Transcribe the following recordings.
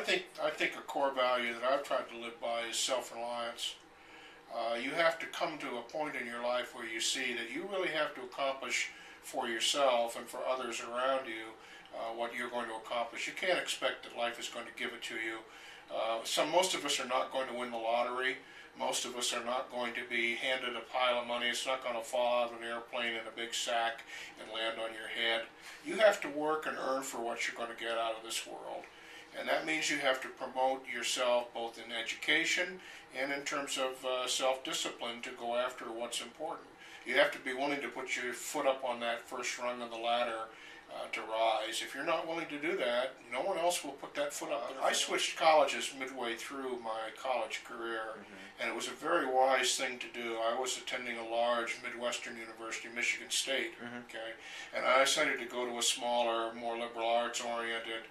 I think a core value that I've tried to live by is self-reliance. You have to come to a point in your life where you see that you really have to accomplish for yourself and for others around you what you're going to accomplish. You can't expect that life is going to give it to you. Most of us are not going to win the lottery. Most of us are not going to be handed a pile of money. It's not going to fall out of an airplane in a big sack and land on your head. You have to work and earn for what you're going to get out of this world. And that means you have to promote yourself both in education and in terms of self-discipline to go after what's important. You have to be willing to put your foot up on that first rung of the ladder to rise. If you're not willing to do that, no one else will put that foot up. I switched colleges midway through my college career, and it was a very wise thing to do. I was attending a large Midwestern university, Michigan State, okay, and I decided to go to a smaller, more liberal arts-oriented,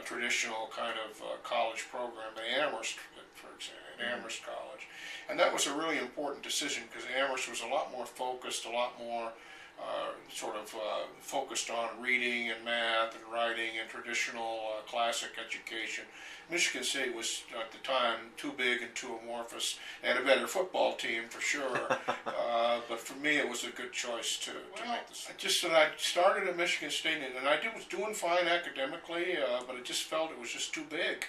traditional kind of college program at Amherst, for example, at Amherst College. And that was a really important decision because Amherst was a lot more focused, a lot more focused on reading and math and writing and traditional classic education. Michigan State was, at the time, too big and too amorphous, and a better football team for sure. But for me, it was a good choice to make this. I started at Michigan State, and I was doing fine academically, but I just felt it was just too big.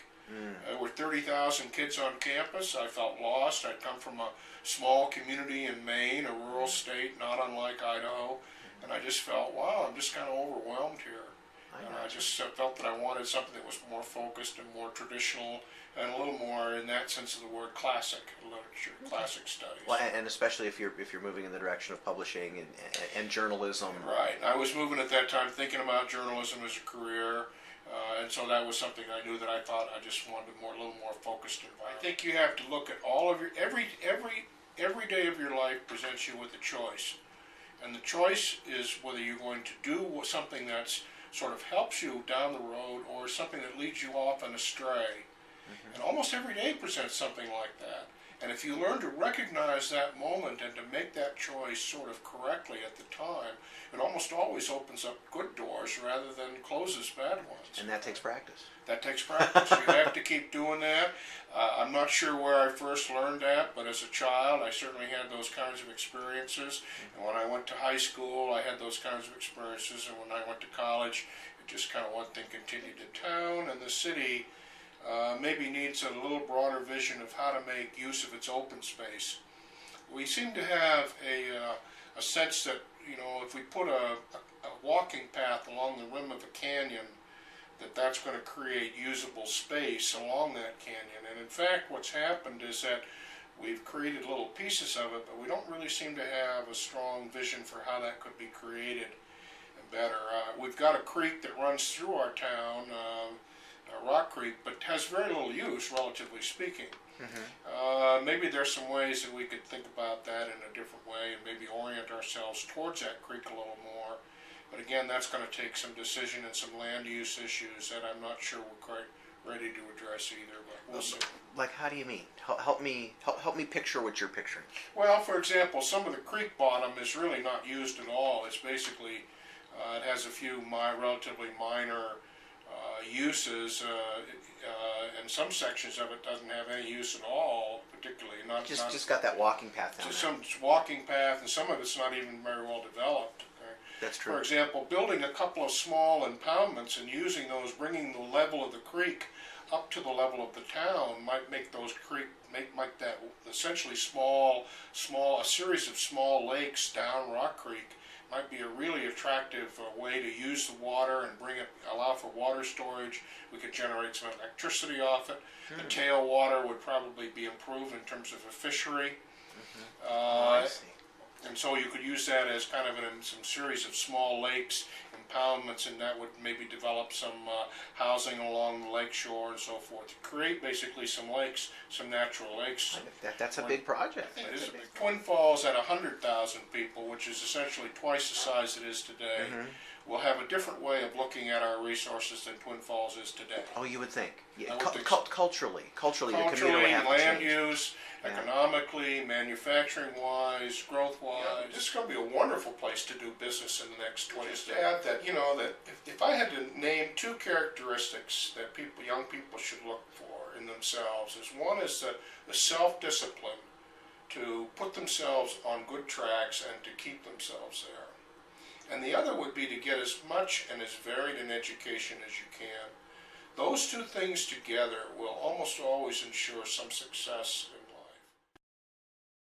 There were 30,000 kids on campus. I felt lost. I'd come from a small community in Maine, a rural state, not unlike Idaho, and I just felt, wow, I'm just kind of overwhelmed here. And I just felt that I wanted something that was more focused and more traditional and a little more, in that sense of the word, classic literature, classic studies. Well, and especially if you're moving in the direction of publishing and journalism. Right. I was moving at that time thinking about journalism as a career. And so that was something I knew that I thought I just wanted a little more focused environment. I think you have to look at all of your, every day of your life presents you with a choice. And the choice is whether you're going to do something that's sort of helps you down the road or something that leads you off and astray. And almost every day presents something like that. And if you learn to recognize that moment and to make that choice sort of correctly at the time, it almost always opens up good doors rather than closes bad ones. And that takes practice. That takes practice. You have to keep doing that. I'm not sure where I first learned that, but as a child, I certainly had those kinds of experiences. And when I went to high school, I had those kinds of experiences. And when I went to college, it just kind of one thing continued to town. And the city maybe needs a little broader vision of how to make use of its open space. We seem to have a sense that, if we put a walking path along the rim of a canyon, that's going to create usable space along that canyon. And in fact, what's happened is that we've created little pieces of it, but we don't really seem to have a strong vision for how that could be created and better. We've got a creek that runs through our town, Rock Creek, but has very little use, relatively speaking. Maybe there's some ways that we could think about that in a different way and maybe orient ourselves towards that creek a little more. But again, that's going to take some decision and some land use issues that I'm not sure we're quite ready to address either, but we'll see. Like, how do you mean? Help me picture what you're picturing. Well, for example, some of the creek bottom is really not used at all. It's basically, it has a few relatively minor uses, and some sections of it doesn't have any use at all, particularly. Just got that walking path down there. Some walking path, and some of it's not even very well developed. That's true. For example, building a couple of small impoundments and using those, bringing the level of the creek up to the level of the town might make those make that essentially a series of small lakes down Rock Creek might be a really attractive way to use the water and allow for water storage. We could generate some electricity off it. The tailwater would probably be improved in terms of a fishery. I see. And so you could use that as kind of some series of small lakes, impoundments, and that would maybe develop some housing along the lake shore and so forth. To create basically some lakes, some natural lakes. That's a big project. It is big. Twin Falls at 100,000 people, which is essentially twice the size it is today, will have a different way of looking at our resources than Twin Falls is today. Oh, you would think. Yeah, I would think so. culturally, the community would Culturally, have to land change. use, Yeah. economically, manufacturing-wise, growth-wise. This is going to be a wonderful place to do business in the next 20 years. To add that, that if I had to name two characteristics that young people should look for in themselves, is one is the self-discipline to put themselves on good tracks and to keep themselves there. And the other would be to get as much and as varied an education as you can. Those two things together will almost always ensure some success in